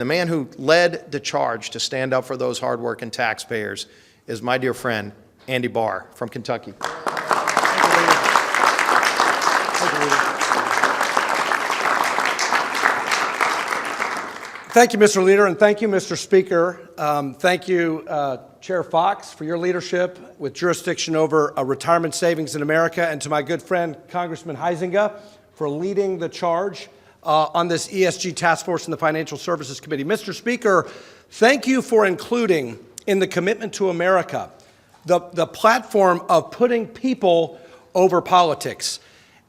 The man who led the charge to stand up for those hardworking taxpayers is my dear friend, Andy Barr from Kentucky. Thank you, Mr. Leader, and thank you, Mr. Speaker. Thank you, Chair Fox, for your leadership with jurisdiction over retirement savings in America, and to my good friend, Congressman Huizenga, for leading the charge on this ESG task force in the Financial Services Committee. Mr. Speaker, thank you for including in the Commitment to America the platform of putting people over politics.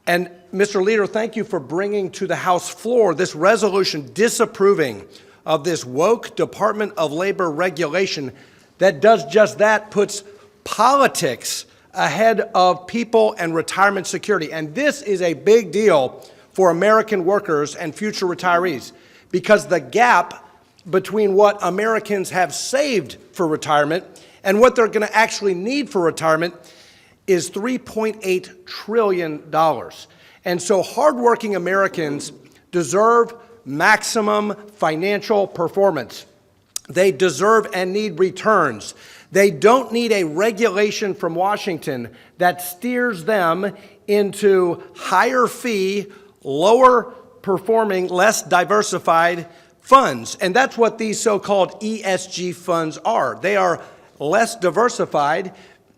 And Mr. Leader, thank you for bringing to the House floor this resolution disapproving of this woke Department of Labor regulation that does just that, puts politics ahead of people and retirement security. And this is a big deal for American workers and future retirees, because the gap between what Americans have saved for retirement and what they're going to actually need for retirement is $3.8 trillion. And so hardworking Americans deserve maximum financial performance. They deserve and need returns. They don't need a regulation from Washington that steers them into higher fee, lower performing, less diversified funds. And that's what these so-called ESG funds are. They are less diversified.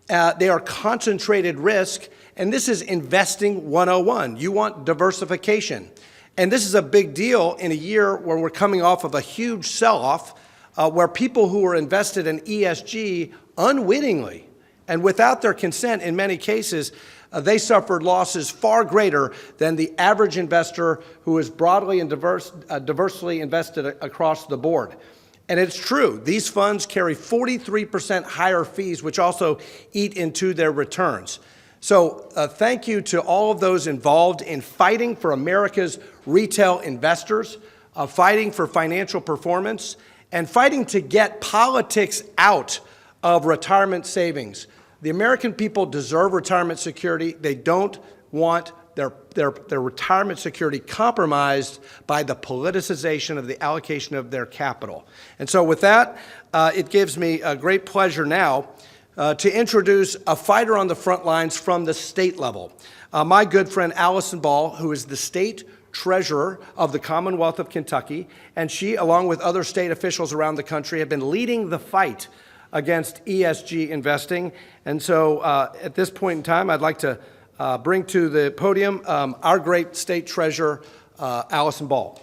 They are concentrated risk, and this is investing 101. You want diversification. And this is a big deal in a year where we're coming off of a huge sell-off, where people who were invested in ESG unwittingly and without their consent in many cases, they suffered losses far greater than the average investor who is broadly and diversely invested across the board. And it's true, these funds carry 43% higher fees, which also eat into their returns. So thank you to all of those involved in fighting for America's retail investors, fighting for financial performance, and fighting to get politics out of retirement savings. The American people deserve retirement security. They don't want their retirement security compromised by the politicization of the allocation of their capital. And so with that, it gives me a great pleasure now to introduce a fighter on the front lines from the state level. My good friend Allison Ball, who is the state treasurer of the Commonwealth of Kentucky, and she, along with other state officials around the country, have been leading the fight against ESG investing. And so at this point in time, I'd like to bring to the podium our great state treasurer, Allison Ball.